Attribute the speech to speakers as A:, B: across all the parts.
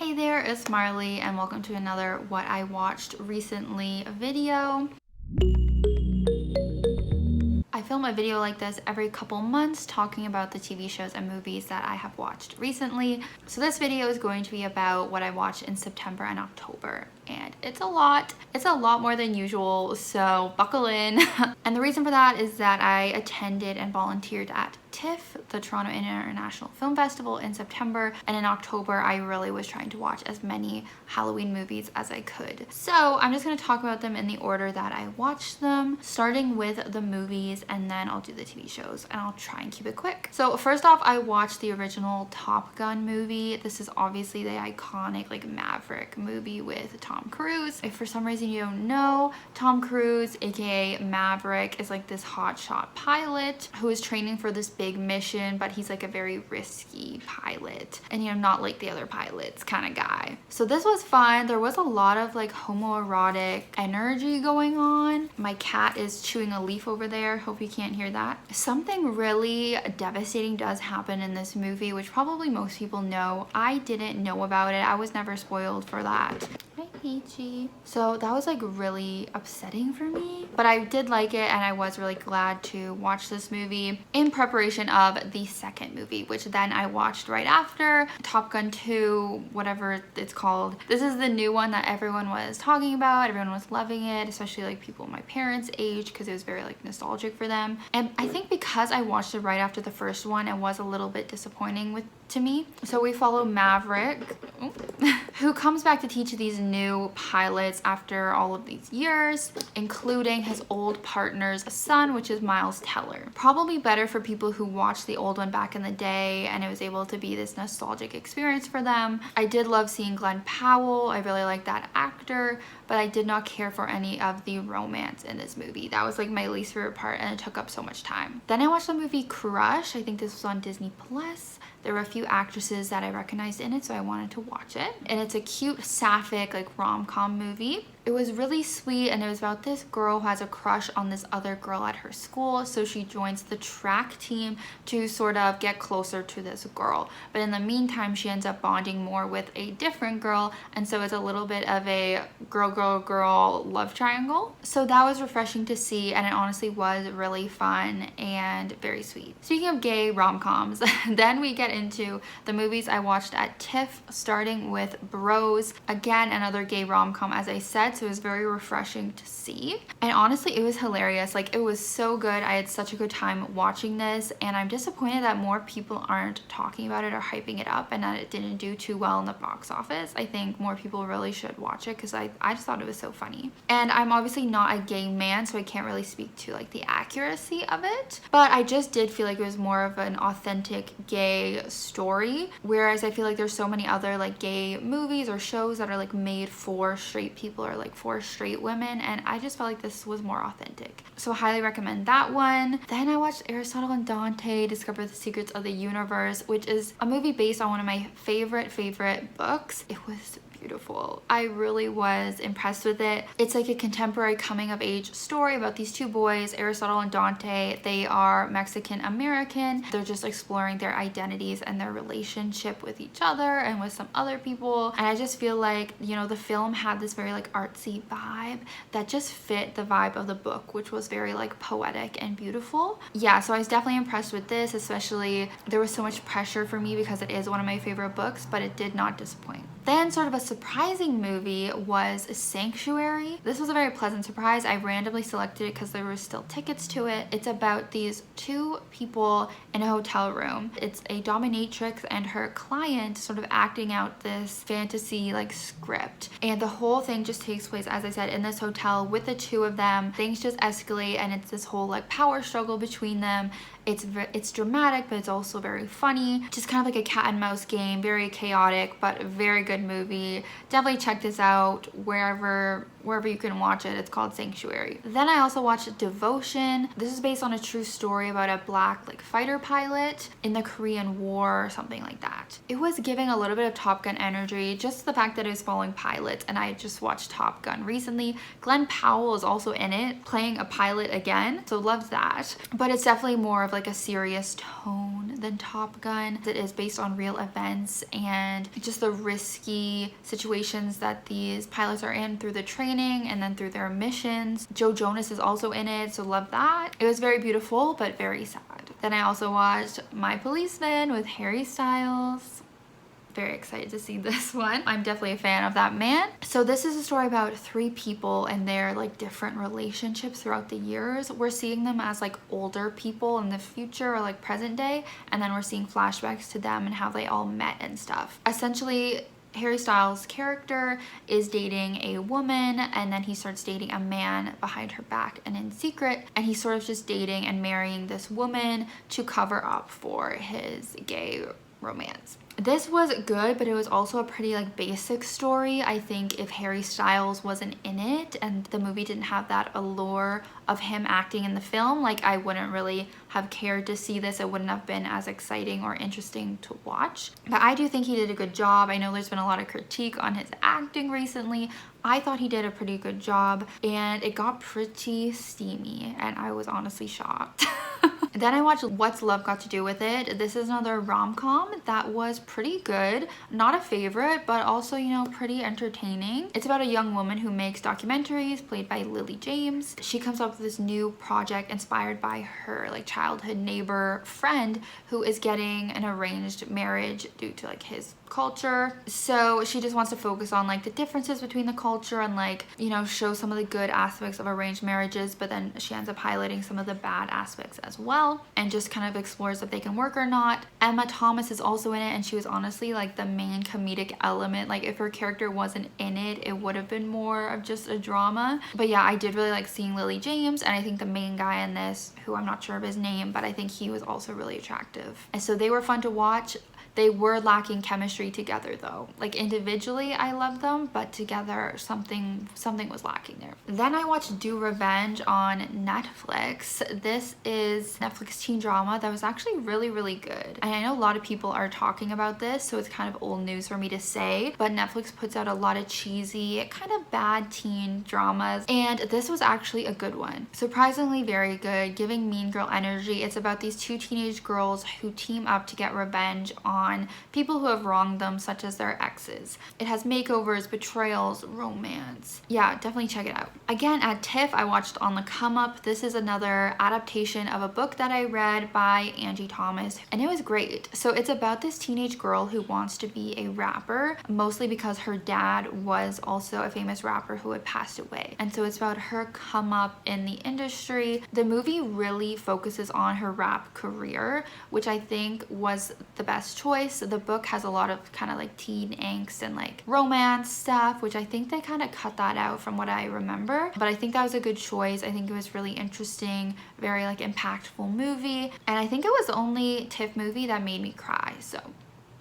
A: Hey there, it's Marley and welcome to another What I Watched Recently video. I film a video like this every couple months talking about the TV shows and movies that I have watched recently. So this video is going to be about what I watched in September and October. And it's a lot more than usual, so buckle in. And the reason for that is that I attended and volunteered at TIFF, the Toronto International Film Festival, in September, and in October I really was trying to watch as many Halloween movies as I could. So I'm just going to talk about them in the order that I watched them, starting with the movies, and then I'll do the TV shows, and I'll try and keep it quick. So first off, I watched the original Top Gun movie. This is obviously the iconic like Maverick movie with Tom Cruise. If for some reason you don't know, Tom Cruise, aka Maverick, is like this hotshot pilot who is training for this big mission, but he's like a very risky pilot and, you know, not like the other pilots kind of guy. So this was fun. There was a lot of like homoerotic energy going on. My cat is chewing a leaf over there. Hope you can't hear that. Something really devastating does happen in this movie, which probably most people know. I didn't know about it. I was never spoiled for that. Hi, Peachy. So that was like really upsetting for me, but I did like it and I was really glad to watch this movie in preparation of the second movie, which then I watched right after, Top Gun 2, whatever it's called. This is the new one that everyone was talking about. Everyone was loving it, especially like people my parents' age, because it was very like nostalgic for them. And I think because I watched it right after the first one, it was a little bit disappointing to me. So we follow Maverick, who comes back to teach these new pilots after all of these years, including his old partner's son, which is Miles Teller. Probably better for people who watched the old one back in the day, and it was able to be this nostalgic experience for them. I did love seeing Glenn Powell. I really like that actor, but I did not care for any of the romance in this movie. That was like my least favorite part, and it took up so much time. Then I watched the movie Crush. I think this was on Disney Plus. There were a few actresses that I recognized in it, so I wanted to watch it. And it's a cute, sapphic, like rom-com movie. It was really sweet, and it was about this girl who has a crush on this other girl at her school, so she joins the track team to sort of get closer to this girl. But in the meantime, she ends up bonding more with a different girl, and so it's a little bit of a girl love triangle. So that was refreshing to see, and it honestly was really fun and very sweet. Speaking of gay rom-coms, then we get into the movies I watched at TIFF, starting with Bros. Again, another gay rom-com, as I said, so it was very refreshing to see. And honestly, it was hilarious. Like, it was so good. I had such a good time watching this, and I'm disappointed that more people aren't talking about it or hyping it up, and that it didn't do too well in the box office. I think more people really should watch it because I just thought it was so funny. And I'm obviously not a gay man, so I can't really speak to like the accuracy of it, but I just did feel like it was more of an authentic gay story, whereas I feel like there's so many other like gay movies or shows that are like made for straight people or like for straight women, and I just felt like this was more authentic. So highly recommend that one. Then I watched Aristotle and Dante Discover the Secrets of the Universe, which is a movie based on one of my favorite books. It was beautiful. I really was impressed with it. It's like a contemporary coming of age story about these two boys, Aristotle and Dante. They are Mexican American. They're just exploring their identities and their relationship with each other and with some other people. And I just feel like, you know, the film had this very like artsy vibe that just fit the vibe of the book, which was very like poetic and beautiful. Yeah, so I was definitely impressed with this, especially there was so much pressure for me because it is one of my favorite books, but it did not disappoint. Then sort of a surprising movie was Sanctuary. This was a very pleasant surprise. I randomly selected it because there were still tickets to it. It's about these two people in a hotel room. It's a dominatrix and her client sort of acting out this fantasy like script. And the whole thing just takes place, as I said, in this hotel with the two of them. Things just escalate, and it's this whole like power struggle between them. It's dramatic, but it's also very funny. Just kind of like a cat and mouse game, very chaotic, but a very good movie. Definitely check this out wherever you can watch it. It's called Sanctuary. Then I also watched Devotion. This is based on a true story about a black like fighter pilot in the Korean War or something like that. It was giving a little bit of Top Gun energy, just the fact that it was following pilots, and I just watched Top Gun recently. Glenn Powell is also in it, playing a pilot again, so loved that. But it's definitely more of like a serious tone than Top Gun. It is based on real events and just the risky situations that these pilots are in through the training and then through their missions. Joe Jonas is also in it, so love that. It was very beautiful, but very sad. Then I also watched My Policeman with Harry Styles. Very excited to see this one. I'm definitely a fan of that man. So this is a story about 3 people and their like different relationships throughout the years. We're seeing them as like older people in the future or like present day, and then we're seeing flashbacks to them and how they all met and stuff. Essentially, Harry Styles' character is dating a woman, and then he starts dating a man behind her back and in secret, and he's sort of just dating and marrying this woman to cover up for his gay romance. This was good, but it was also a pretty like basic story. I think if Harry Styles wasn't in it and the movie didn't have that allure of him acting in the film, like I wouldn't really have cared to see this. It wouldn't have been as exciting or interesting to watch. But I do think he did a good job. I know there's been a lot of critique on his acting recently. I thought he did a pretty good job, and it got pretty steamy, and I was honestly shocked. Then I watched What's Love Got to Do with It. This is another rom-com that was pretty good. Not a favorite, but also, you know, pretty entertaining. It's about a young woman who makes documentaries, played by Lily James. She comes up with this new project inspired by her like childhood neighbor friend who is getting an arranged marriage due to like his culture. So she just wants to focus on like the differences between the culture and like, you know, show some of the good aspects of arranged marriages, but then she ends up highlighting some of the bad aspects as well, and just kind of explores if they can work or not. Emma Thomas is also in it, and she was honestly like the main comedic element. Like if her character wasn't in it, it would have been more of just a drama. But yeah, I did really like seeing Lily James, and I think the main guy in this, who I'm not sure of his name, but I think he was also really attractive. And so they were fun to watch. They were lacking chemistry together though. Like individually I loved them, but together something was lacking there. Then I watched Do Revenge on Netflix. This is Netflix teen drama that was actually really good. And I know a lot of people are talking about this, so it's kind of old news for me to say, but Netflix puts out a lot of cheesy, kind of bad teen dramas, and this was actually a good one. Surprisingly very good, giving mean girl energy. It's about these 2 teenage girls who team up to get revenge on people who have wronged them, such as their exes. It has makeovers, betrayals, romance. Yeah, definitely check it out. Again, at TIFF, I watched On the Come Up. This is another adaptation of a book that I read by Angie Thomas, and it was great. So it's about this teenage girl who wants to be a rapper, mostly because her dad was also a famous rapper who had passed away. And so it's about her come up in the industry. The movie really focuses on her rap career, which I think was the best choice. The book has a lot of kind of like teen angst and like romance stuff, which I think they kind of cut that out from what I remember, but I think that was a good choice. I think it was really interesting, very like impactful movie, and I think it was the only TIFF movie that made me cry, so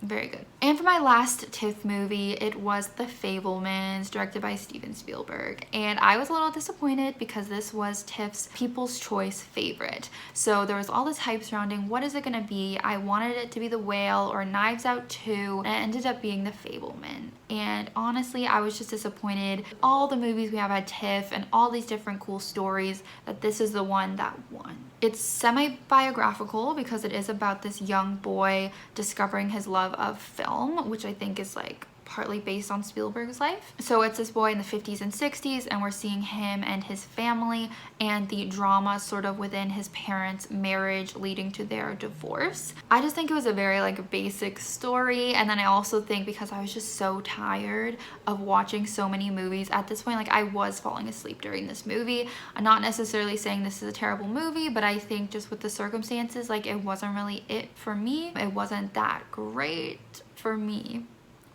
A: very good. And for my last TIFF movie, it was The Fabelmans, directed by Steven Spielberg. And I was a little disappointed because this was TIFF's People's Choice favorite. So there was all this hype surrounding what is it gonna be. I wanted it to be The Whale or Knives Out 2, and it ended up being The Fabelman. And honestly, I was just disappointed. All the movies we have at TIFF and all these different cool stories, that this is the one that won. It's semi-biographical because it is about this young boy discovering his love of film, which I think is like partly based on Spielberg's life. So it's this boy in the 50s and 60s, and we're seeing him and his family and the drama sort of within his parents' marriage leading to their divorce. I just think it was a very like basic story, and then I also think because I was just so tired of watching so many movies at this point, like I was falling asleep during this movie. I'm not necessarily saying this is a terrible movie, but I think just with the circumstances, like it wasn't really it for me. It wasn't that great for me.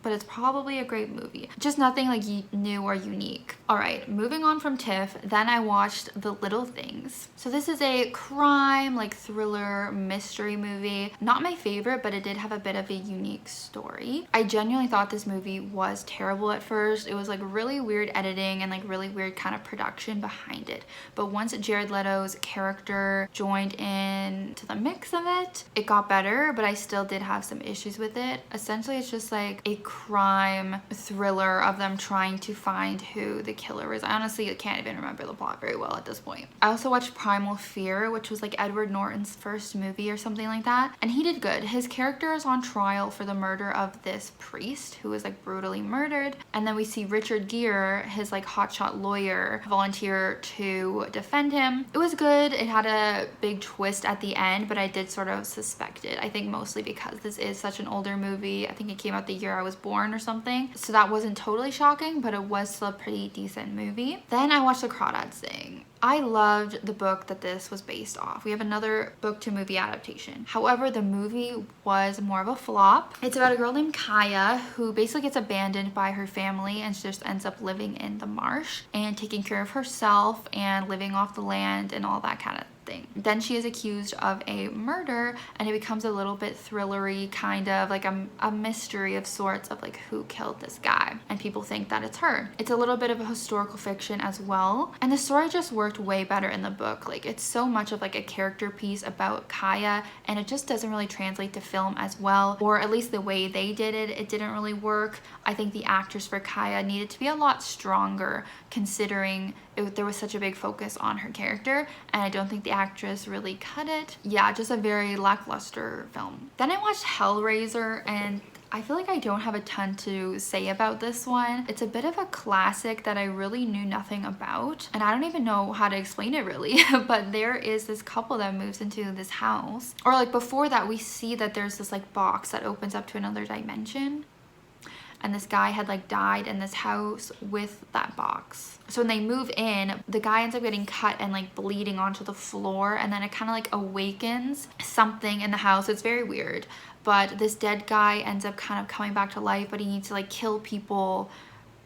A: but it's probably a great movie. Just nothing like new or unique. All right, moving on from Tiff, then I watched The Little Things. So this is a crime, like thriller, mystery movie. Not my favorite, but it did have a bit of a unique story. I genuinely thought this movie was terrible at first. It was like really weird editing and like really weird kind of production behind it. But once Jared Leto's character joined in to the mix of it, it got better, but I still did have some issues with it. Essentially, it's just like a crime thriller of them trying to find who the killer is. I honestly can't even remember the plot very well at this point. I also watched Primal Fear, which was like Edward Norton's first movie or something like that, and he did good. His character is on trial for the murder of this priest who was like brutally murdered, and then we see Richard Gere, his like hotshot lawyer, volunteer to defend him. It was good. It had a big twist at the end, but I did sort of suspect it. I think mostly because this is such an older movie. I think it came out the year I was born or something, so that wasn't totally shocking, but it was still a pretty decent movie. Then I watched the Crawdads thing. I loved the book that this was based off. We have another book to movie adaptation. However, the movie was more of a flop. It's about a girl named Kaya who basically gets abandoned by her family and she just ends up living in the marsh and taking care of herself and living off the land and all that kind of thing. Then she is accused of a murder and it becomes a little bit thrillery, kind of like a mystery of sorts of like who killed this guy, and people think that it's her. It's a little bit of a historical fiction as well, and the story just worked way better in the book. Like it's so much of like a character piece about Kaya, and it just doesn't really translate to film as well, or at least the way they did it, it didn't really work. I think the actress for Kaya needed to be a lot stronger considering there was such a big focus on her character, and I don't think the actress really cut it. Yeah, just a very lackluster film. Then I watched Hellraiser, and I feel like I don't have a ton to say about this one. It's a bit of a classic that I really knew nothing about, and I don't even know how to explain it really, but there is this couple that moves into this house, or like before that we see that there's this like box that opens up to another dimension, and this guy had like died in this house with that box. So when they move in, the guy ends up getting cut and like bleeding onto the floor, and then it kind of like awakens something in the house. It's very weird, but this dead guy ends up kind of coming back to life, but he needs to like kill people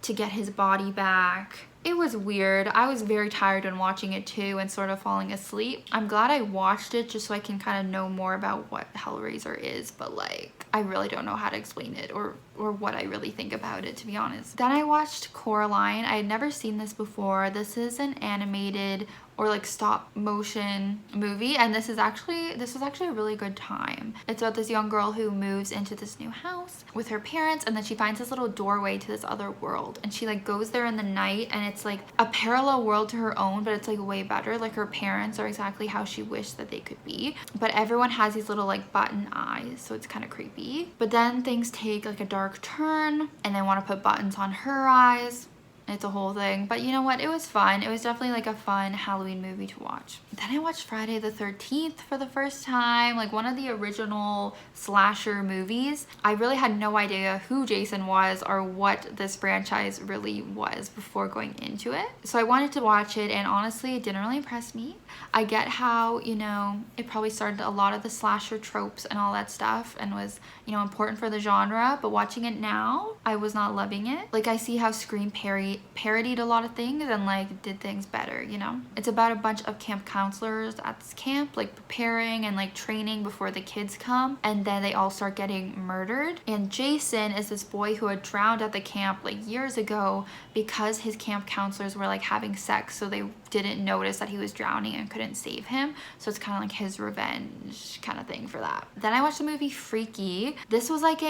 A: to get his body back. It was weird. I was very tired when watching it too and sort of falling asleep. I'm glad I watched it just so I can kind of know more about what Hellraiser is, but like I really don't know how to explain it or what I really think about it, to be honest. Then I watched Coraline. I had never seen this before. This is an animated or like stop motion movie, and this was actually a really good time. It's about this young girl who moves into this new house with her parents, and then she finds this little doorway to this other world, and she like goes there in the night, and it's like a parallel world to her own, but it's like way better. Like her parents are exactly how she wished that they could be, but everyone has these little like button eyes, so it's kind of creepy. But then things take like a dark turn and they want to put buttons on her eyes. It's a whole thing, but you know what, it was fun. It was definitely like a fun Halloween movie to watch. Then I watched Friday the 13th for the first time, like one of the original slasher movies. I really had no idea who Jason was or what this franchise really was before going into it, so I wanted to watch it, and honestly it didn't really impress me. I get how, you know, it probably started a lot of the slasher tropes and all that stuff and was, you know, important for the genre, but watching it now, I was not loving it. Like I see how Scream parodied a lot of things and like did things better, you know. It's about a bunch of camp counselors at this camp like preparing and like training before the kids come, and then they all start getting murdered, and Jason is this boy who had drowned at the camp like years ago because his camp counselors were like having sex, so they didn't notice that he was drowning and couldn't save him, so it's kind of like his revenge kind of thing for that. Then I watched the movie Freaky. This was like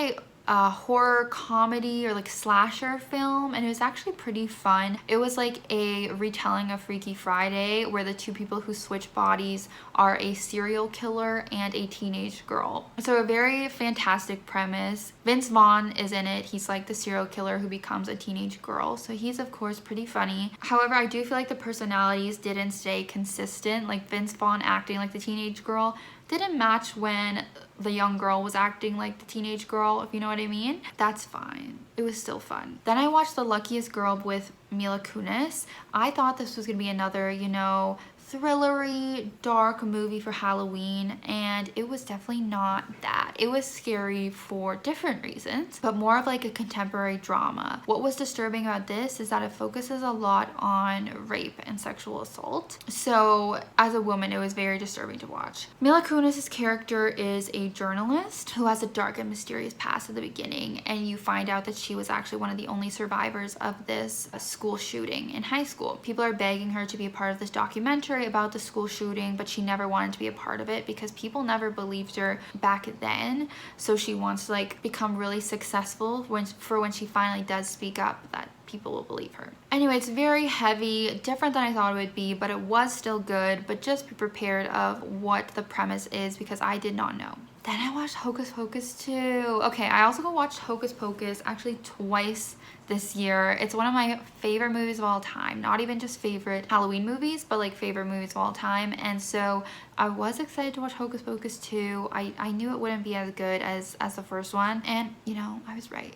A: a horror comedy or like slasher film, and it was actually pretty fun. It was like a retelling of Freaky Friday, where the two people who switch bodies are a serial killer and a teenage girl. So a very fantastic premise. Vince Vaughn is in it. He's like the serial killer who becomes a teenage girl, so he's of course pretty funny. However, I do feel like the personalities didn't stay consistent. Like Vince Vaughn acting like the teenage girl didn't match when the young girl was acting like the teenage girl, if you know what I mean. That's fine. It was still fun. Then I watched The Luckiest Girl with Mila Kunis. I thought this was gonna be another, you know, thrillery, dark movie for Halloween, and it was definitely not that. It was scary for different reasons, but more of like a contemporary drama. What was disturbing about this is that it focuses a lot on rape and sexual assault. So as a woman, it was very disturbing to watch. Mila Kunis' character is a journalist who has a dark and mysterious past at the beginning, and you find out that she was actually one of the only survivors of this school shooting in high school. People are begging her to be a part of this documentary about the school shooting, but she never wanted to be a part of it because people never believed her back then. So she wants to like become really successful when she finally does speak up, that people will believe her. Anyway, it's very heavy, different than I thought it would be, but it was still good. But just be prepared of what the premise is because I did not know. Then I watched Hocus Pocus 2. Okay, I also watched Hocus Pocus actually twice this year. It's one of my favorite movies of all time. Not even just favorite Halloween movies, but like favorite movies of all time. And so I was excited to watch Hocus Pocus 2. I knew it wouldn't be as good as the first one. And you know, I was right.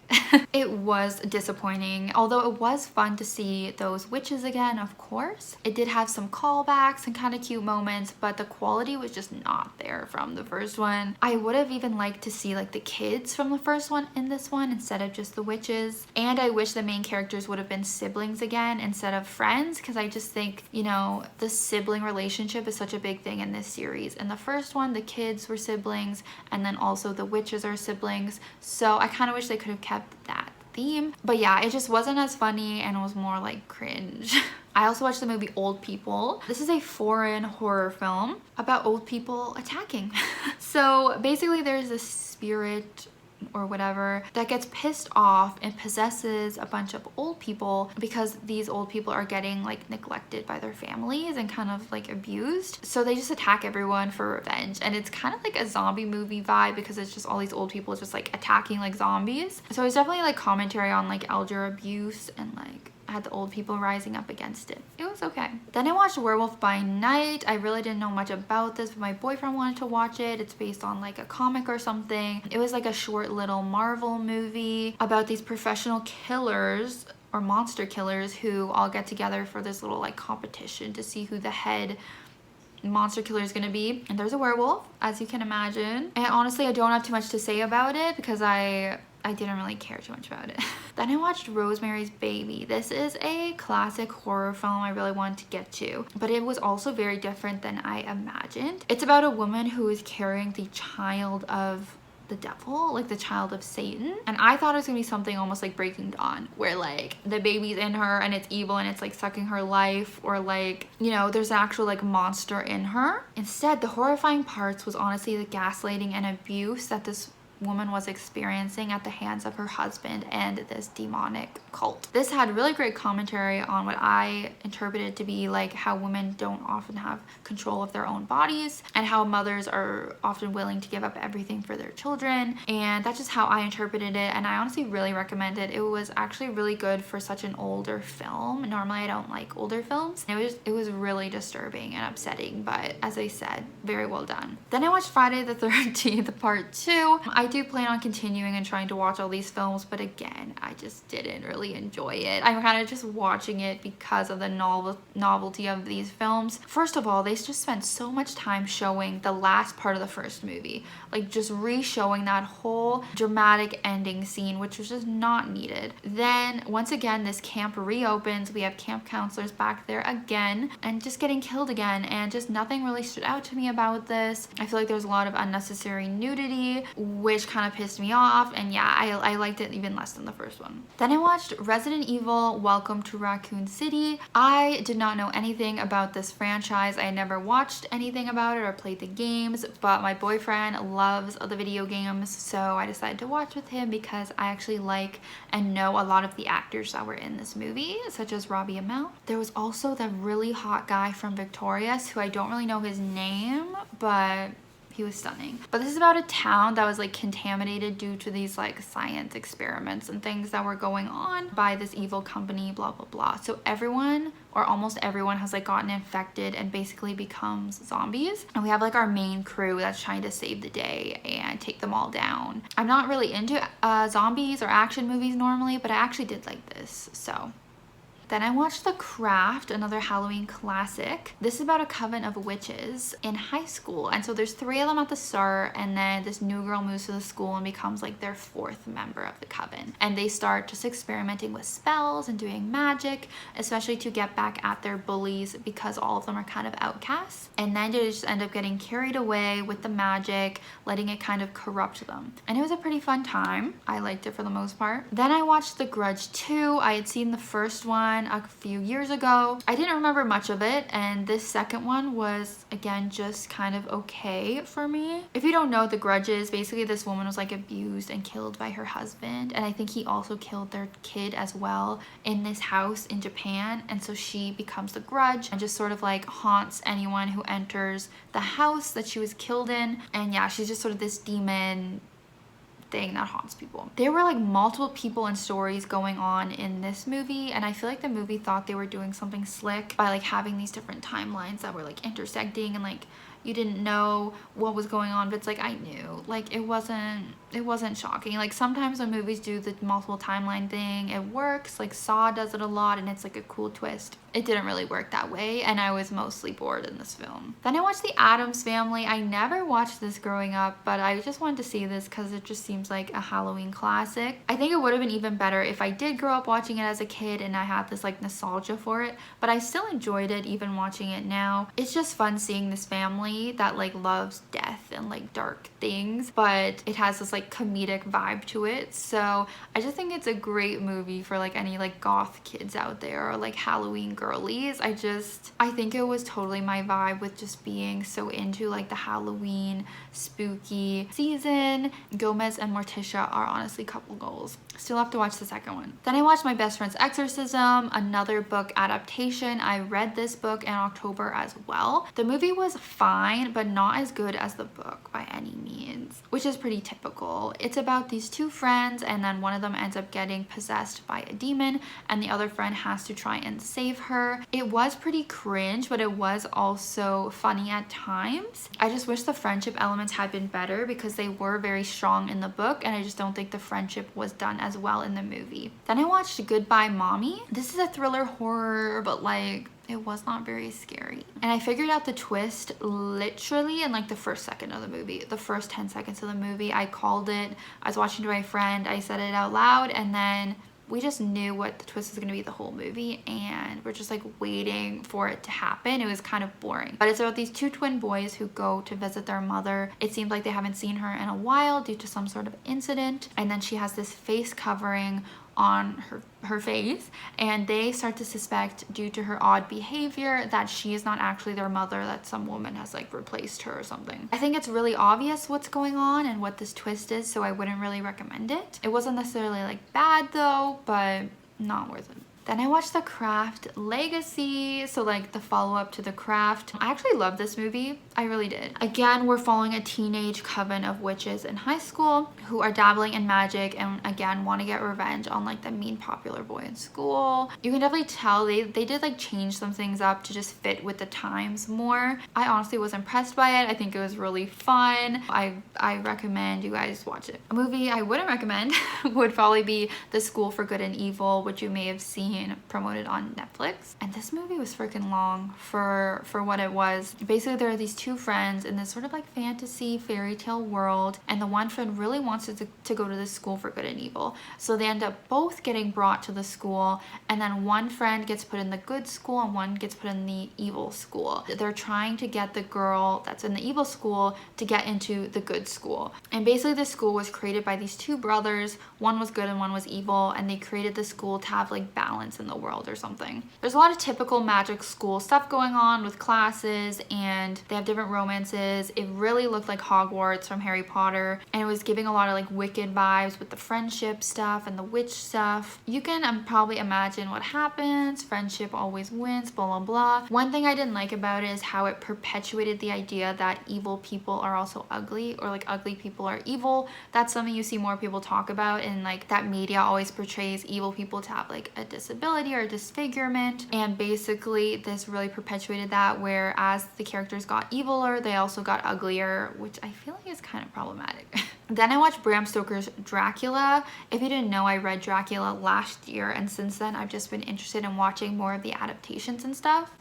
A: It was disappointing. Although it was fun to see those witches again, of course. It did have some callbacks and kind of cute moments, but the quality was just not there from the first one. I would have even liked to see like the kids from the first one in this one instead of just the witches. And I wish the main characters would have been siblings again instead of friends, because I just think, you know, the sibling relationship is such a big thing in this series. In the first one, the kids were siblings, and then also the witches are siblings. So I kind of wish they could have kept that theme. But yeah, it just wasn't as funny and it was more like cringe. I also watched the movie Old People. This is a foreign horror film about old people attacking. So basically there's this spirit or whatever that gets pissed off and possesses a bunch of old people because these old people are getting like neglected by their families and kind of like abused. So they just attack everyone for revenge, and it's kind of like a zombie movie vibe because it's just all these old people just like attacking like zombies. So it's definitely like commentary on like elder abuse and like had the old people rising up against it. It was okay. Then I watched Werewolf by Night. I really didn't know much about this, but my boyfriend wanted to watch it. It's based on like a comic or something. It was like a short little Marvel movie about these professional killers or monster killers who all get together for this little like competition to see who the head monster killer is gonna be. And there's a werewolf, as you can imagine. And honestly, I don't have too much to say about it because I didn't really care too much about it. Then I watched Rosemary's Baby. This is a classic horror film I really wanted to get to, but it was also very different than I imagined. It's about a woman who is carrying the child of the devil, like the child of Satan. And I thought it was gonna be something almost like Breaking Dawn, where like the baby's in her and it's evil and it's like sucking her life, or like, you know, there's an actual like monster in her. Instead, the horrifying parts was honestly the gaslighting and abuse that this woman was experiencing at the hands of her husband and this demonic cult. This had really great commentary on what I interpreted to be like how women don't often have control of their own bodies and how mothers are often willing to give up everything for their children. And that's just how I interpreted it, and I honestly really recommend it. It was actually really good for such an older film. Normally I don't like older films. It was really disturbing and upsetting, but as I said, very well done. Then I watched Friday the 13th Part 2. I do plan on continuing and trying to watch all these films, but again, I just didn't really enjoy it. I'm kind of just watching it because of the novelty of these films. First of all, they just spent so much time showing the last part of the first movie, like just re-showing that whole dramatic ending scene, which was just not needed. Then once again, this camp reopens. We have camp counselors back there again and just getting killed again, and just nothing really stood out to me about this. I feel like there's a lot of unnecessary nudity, which kind of pissed me off, and yeah, I liked it even less than the first one. Then I watched Resident Evil Welcome to Raccoon City. I did not know anything about this franchise. I never watched anything about it or played the games, but my boyfriend loves the video games, so I decided to watch with him because I actually like and know a lot of the actors that were in this movie, such as Robbie Amell. There was also that really hot guy from Victorious, who I don't really know his name, but he was stunning. But this is about a town that was like contaminated due to these like science experiments and things that were going on by this evil company, blah blah blah. So everyone, or almost everyone, has like gotten infected and basically becomes zombies. And we have like our main crew that's trying to save the day and take them all down. I'm not really into zombies or action movies normally, but I actually did like this, so Then I watched The Craft, another Halloween classic. This is about a coven of witches in high school. And so there's 3 of them at the start, and then this new girl moves to the school and becomes like their 4th member of the coven. And they start just experimenting with spells and doing magic, especially to get back at their bullies because all of them are kind of outcasts. And then they just end up getting carried away with the magic, letting it kind of corrupt them. And it was a pretty fun time. I liked it for the most part. Then I watched The Grudge 2. I had seen the first one a few years ago. I didn't remember much of it, and this second one was again just kind of okay for me. If you don't know, The Grudge is basically this woman was like abused and killed by her husband, and I think he also killed their kid as well in this house in Japan. And so she becomes the Grudge and just sort of like haunts anyone who enters the house that she was killed in. And yeah, she's just sort of this demon thing that haunts people. There were like multiple people and stories going on in this movie, and I feel like the movie thought they were doing something slick by like having these different timelines that were like intersecting, and like you didn't know what was going on, but it's like I knew. Like it wasn't shocking. Like sometimes when movies do the multiple timeline thing, it works. Like Saw does it a lot and it's like a cool twist. It didn't really work that way, and I was mostly bored in this film. Then I watched The Addams Family. I never watched this growing up, but I just wanted to see this because it just seems like a Halloween classic. I think it would have been even better if I did grow up watching it as a kid and I had this like nostalgia for it, but I still enjoyed it even watching it now. It's just fun seeing this family that like loves death and like dark things, but it has this like comedic vibe to it. So I just think it's a great movie for like any like goth kids out there or like Halloween girlies. I think it was totally my vibe with just being so into like the Halloween spooky season. Gomez and Morticia are honestly couple goals. Still have to watch the second one. Then I watched My Best Friend's Exorcism, another book adaptation. I read this book in October as well. The movie was fine, but not as good as the book by any means, which is pretty typical. It's about these 2 friends, and then one of them ends up getting possessed by a demon, and the other friend has to try and save her. It was pretty cringe, but it was also funny at times. I just wish the friendship elements had been better because they were very strong in the book, and I just don't think the friendship was done as well in the movie. Then I watched Goodbye Mommy. This is a thriller horror, but like it was not very scary. And I figured out the twist literally in like the first second of the movie. The first 10 seconds of the movie, I called it. I was watching to my friend, I said it out loud, and then we just knew what the twist was going to be the whole movie, and we're just like waiting for it to happen. It was kind of boring. But it's about these 2 twin boys who go to visit their mother. It seems like they haven't seen her in a while due to some sort of incident, and then she has this face covering on her face, and they start to suspect due to her odd behavior that she is not actually their mother, that some woman has like replaced her or something. I think it's really obvious what's going on and what this twist is, so I wouldn't really recommend it. It wasn't necessarily like bad though, but not worth it. Then I watched The Craft Legacy, so like the follow-up to The Craft. I actually love this movie. I really did. Again, we're following a teenage coven of witches in high school who are dabbling in magic and again want to get revenge on like the mean popular boy in school. You can definitely tell they did like change some things up to just fit with the times more. I honestly was impressed by it. I think it was really fun. I recommend you guys watch it. A movie I wouldn't recommend would probably be The School for Good and Evil, which you may have seen promoted on Netflix. And this movie was freaking long for what it was. Basically, there are these 2 friends in this sort of like fantasy fairy tale world, and the one friend really wants to go to this school for good and evil. So they end up both getting brought to the school, and then one friend gets put in the good school and one gets put in the evil school. They're trying to get the girl that's in the evil school to get into the good school. And basically the school was created by these 2 brothers. One was good and one was evil, and they created the school to have like balance in the world or something. There's a lot of typical magic school stuff going on with classes, and they have different romances. It really looked like Hogwarts from Harry Potter, and it was giving a lot of like Wicked vibes with the friendship stuff and the witch stuff. You can probably imagine what happens. Friendship always wins, blah blah blah. One thing I didn't like about it is how it perpetuated the idea that evil people are also ugly, or like ugly people are evil. That's something you see more people talk about, and like that media always portrays evil people to have like a disability disability or disfigurement, and basically this really perpetuated that, where as the characters got eviler, they also got uglier, which I feel like is kind of problematic. Then I watched Bram Stoker's Dracula. If you didn't know, I read Dracula last year, and since then I've just been interested in watching more of the adaptations and stuff.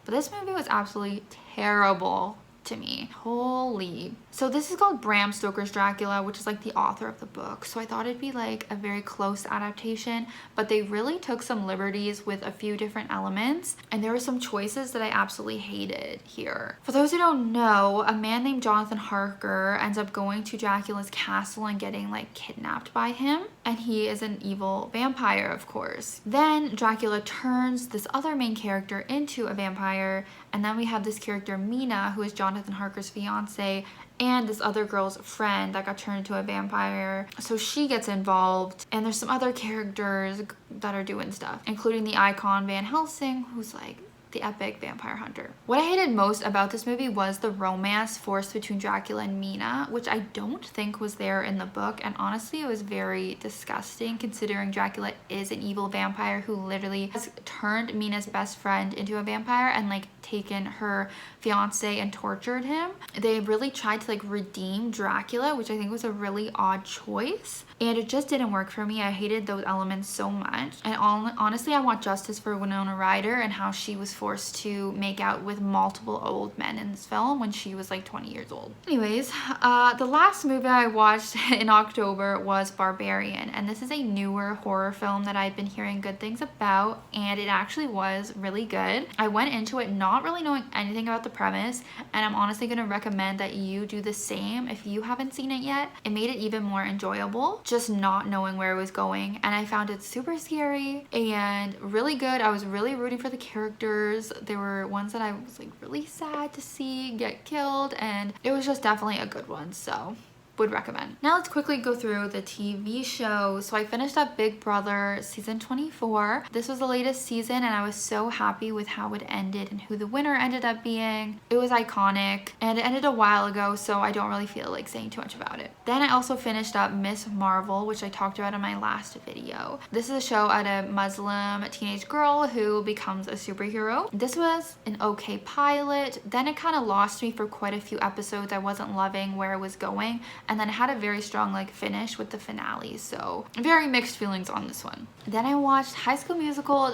A: But this movie was absolutely terrible to me. Holy. So this is called Bram Stoker's Dracula, which is like the author of the book. So I thought it'd be like a very close adaptation, but they really took some liberties with a few different elements, and there were some choices that I absolutely hated here. For those who don't know, a man named Jonathan Harker ends up going to Dracula's castle and getting like kidnapped by him, and he is an evil vampire, of course. Then Dracula turns this other main character into a vampire, and then we have this character Mina, who is Jonathan Harker's fiance, and this other girl's friend that got turned into a vampire. So she gets involved, and there's some other characters that are doing stuff, including the icon Van Helsing, who's like the epic vampire hunter. What I hated most about this movie was the romance forced between Dracula and Mina, which I don't think was there in the book, and honestly it was very disgusting considering Dracula is an evil vampire who literally has turned Mina's best friend into a vampire and like taken her fiance and tortured him. They really tried to like redeem Dracula, which I think was a really odd choice, and it just didn't work for me. I hated those elements so much, and honestly I want justice for Winona Ryder and how she was forced to make out with multiple old men in this film when she was like 20 years old. Anyways, the last movie I watched in October was Barbarian, and this is a newer horror film that I've been hearing good things about, and it actually was really good. I went into it not really knowing anything about the premise, and I'm honestly going to recommend that you do the same if you haven't seen it yet. It made it even more enjoyable just not knowing where it was going, and I found it super scary and really good. I was really rooting for the characters. There were ones that I was like really sad to see get killed, and it was just definitely a good one, so would recommend. Now let's quickly go through the TV show. So I finished up Big Brother season 24. This was the latest season, and I was so happy with how it ended and who the winner ended up being. It was iconic, and it ended a while ago, so I don't really feel like saying too much about it. Then I also finished up Miss Marvel, which I talked about in my last video. This is a show about a Muslim teenage girl who becomes a superhero. This was an okay pilot, then it kind of lost me for quite a few episodes. I wasn't loving where it was going, and then it had a very strong like finish with the finale, so very mixed feelings on this one. Then I watched High School Musical,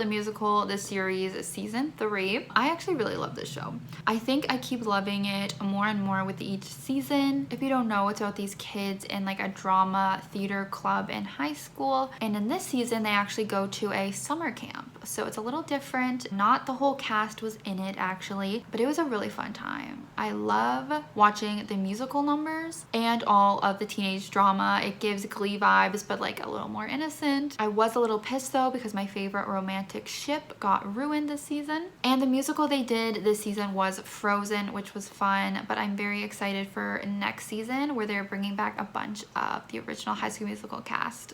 A: the series season 3. I actually really love this show. I think I keep loving it more and more with each season. If you don't know, it's about these kids in like a drama theater club in high school, and in this season they actually go to a summer camp, so it's a little different. Not the whole cast was in it actually, but it was a really fun time. I love watching the musical numbers and all of the teenage drama. It gives Glee vibes, but like a little more innocent. I was a little pissed though because my favorite romantic ship got ruined this season. And the musical they did this season was Frozen, which was fun, but I'm very excited for next season where they're bringing back a bunch of the original High School Musical cast.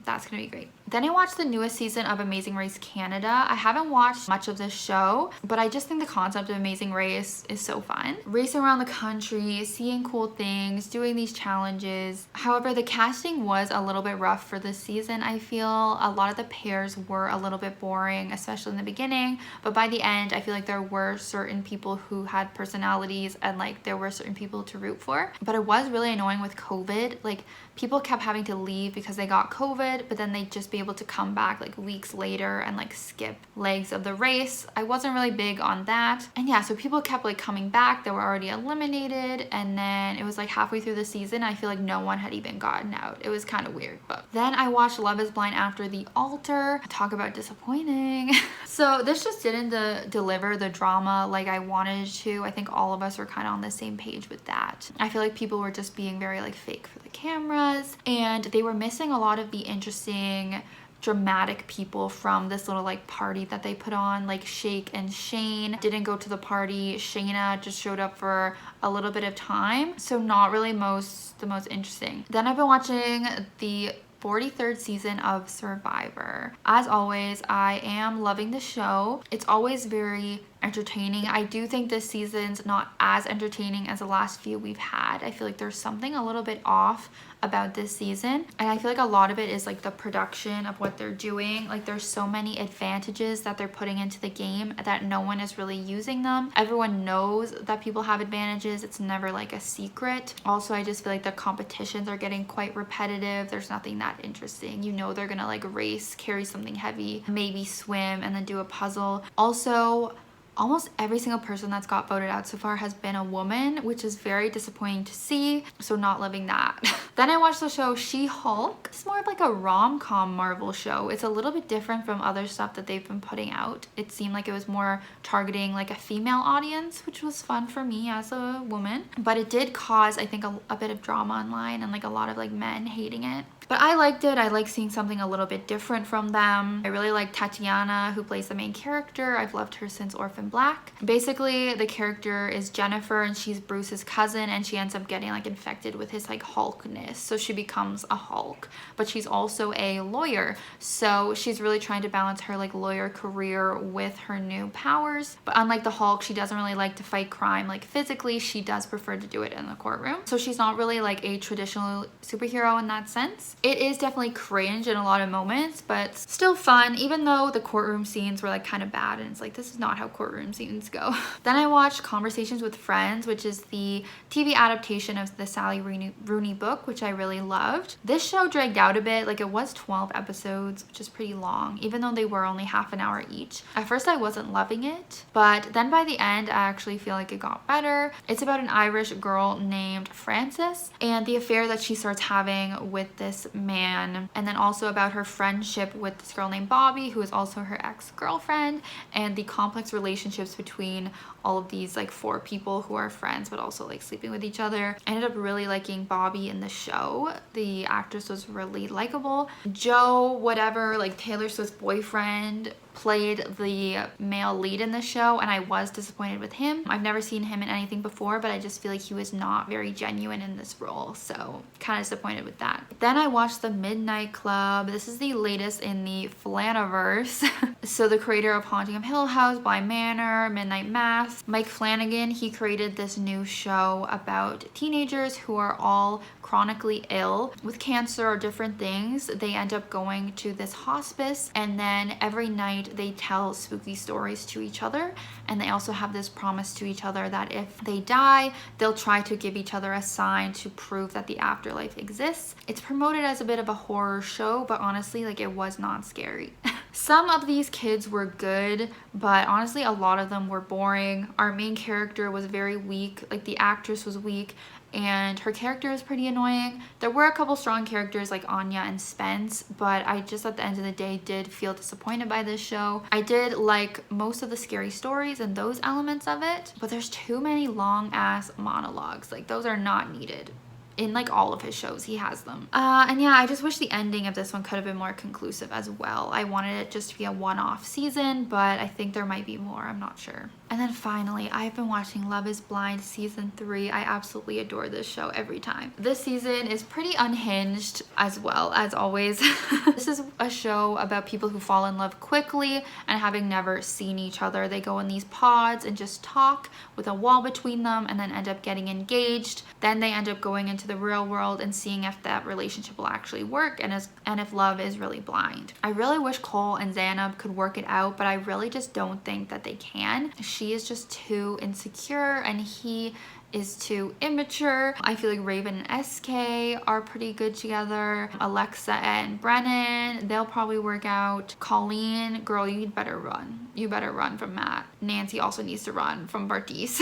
A: That's gonna be great. Then I watched the newest season of Amazing Race Canada. I haven't watched much of this show, but I just think the concept of Amazing Race is so fun. Racing around the country, seeing cool things, doing these challenges. However, the casting was a little bit rough for this season. I feel a lot of the pairs were a little bit boring, especially in the beginning, but by the end, I feel like there were certain people who had personalities and like there were certain people to root for. But it was really annoying with COVID. Like people kept having to leave because they got COVID, but then they'd just be able to come back like weeks later and like skip legs of the race. I wasn't really big on that. And yeah, so people kept like coming back that were already eliminated, and then it was like halfway through the season, I feel like no one had even gotten out. It was kind of weird. But then I watched Love is Blind After the Altar. Talk about disappointing. So this just didn't deliver the drama like I wanted it to. I think all of us were kind of on the same page with that. I feel like people were just being very like fake for the cameras, and they were missing a lot of the interesting dramatic people from this little like party that they put on. Like Shake and Shane didn't go to the party. Shayna just showed up for a little bit of time, so not really the most interesting. Then I've been watching the 43rd season of Survivor. As always, I am loving the show. It's always very entertaining. I do think this season's not as entertaining as the last few we've had. I feel like there's something a little bit off about this season, and I feel like a lot of it is like the production of what they're doing. Like there's so many advantages that they're putting into the game that no one is really using them. Everyone knows that people have advantages. It's never like a secret. Also, I just feel like the competitions are getting quite repetitive. There's nothing that interesting. You know, they're gonna like race, carry something heavy, maybe swim, and then do a puzzle. Also, almost every single person that's got voted out so far has been a woman, which is very disappointing to see, so not loving that. Then I watched the show She-Hulk. It's more of like a rom-com Marvel show. It's a little bit different from other stuff that they've been putting out. It seemed like it was more targeting like a female audience, which was fun for me as a woman. But it did cause, I think, a bit of drama online and like a lot of like men hating it. But I liked it. I like seeing something a little bit different from them. I really like Tatiana, who plays the main character. I've loved her since Orphan Black. Basically, the character is Jennifer, and she's Bruce's cousin, and she ends up getting like infected with his like Hulkness. So she becomes a Hulk, but she's also a lawyer. So she's really trying to balance her like lawyer career with her new powers. But unlike the Hulk, she doesn't really like to fight crime like physically. She does prefer to do it in the courtroom. So she's not really like a traditional superhero in that sense. It is definitely cringe in a lot of moments, but still fun, even though the courtroom scenes were like kind of bad, and it's like, this is not how courtroom scenes go. Then I watched Conversations with Friends, which is the TV adaptation of the Sally Rooney book, which I really loved. This show dragged out a bit. Like, it was 12 episodes, which is pretty long, even though they were only half an hour each. At first I wasn't loving it, but then by the end I actually feel like it got better. It's about an Irish girl named Frances and the affair that she starts having with this man, and then also about her friendship with this girl named Bobby, who is also her ex-girlfriend, and the complex relationships between all of these like 4 people who are friends but also like sleeping with each other. I ended up really liking Bobby in the show. The actress was really likable. Joe, whatever, like Taylor Swift's boyfriend, played the male lead in the show, and I was disappointed with him. I've never seen him in anything before, but I just feel like he was not very genuine in this role, so kind of disappointed with that. Then I watched The Midnight Club. This is the latest in the Flaniverse. So the creator of Haunting of Hill House, Bly Manor, Midnight Mass, Mike Flanagan, he created this new show about teenagers who are all chronically ill with cancer or different things. They end up going to this hospice, and then every night they tell spooky stories to each other, and they also have this promise to each other that if they die, they'll try to give each other a sign to prove that the afterlife exists. It's promoted as a bit of a horror show, but honestly, like, it was not scary. Some of these kids were good, but honestly a lot of them were boring. Our main character was very weak, like the actress was weak, and her character is pretty annoying. There were a couple strong characters like Anya and Spence, but I just at the end of the day did feel disappointed by this show. I did like most of the scary stories and those elements of it, but there's too many long ass monologues. Like, those are not needed. In like all of his shows, he has them. And yeah, I just wish the ending of this one could have been more conclusive as well. I wanted it just to be a one-off season, but I think there might be more, I'm not sure. And then finally, I've been watching Love is Blind season 3. I absolutely adore this show every time. This season is pretty unhinged as well, as always. This is a show about people who fall in love quickly and having never seen each other. They go in these pods and just talk with a wall between them and then end up getting engaged. Then they end up going into the real world and seeing if that relationship will actually work and if love is really blind. I really wish Cole and Zainab could work it out, but I really just don't think that they can. She is just too insecure and he is too immature. I feel like Raven and SK are pretty good together. Alexa and Brennan, they'll probably work out. Colleen, girl, you better run. You better run from Matt. Nancy also needs to run from Bartiz.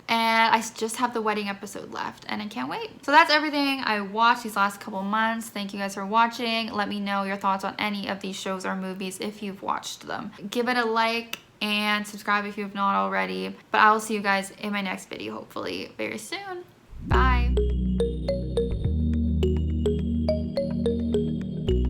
A: And I just have the wedding episode left and I can't wait. So that's everything I watched these last couple months. Thank you guys for watching. Let me know your thoughts on any of these shows or movies if you've watched them. Give it a like and subscribe if you have not already. But I will see you guys in my next video, hopefully very soon. Bye.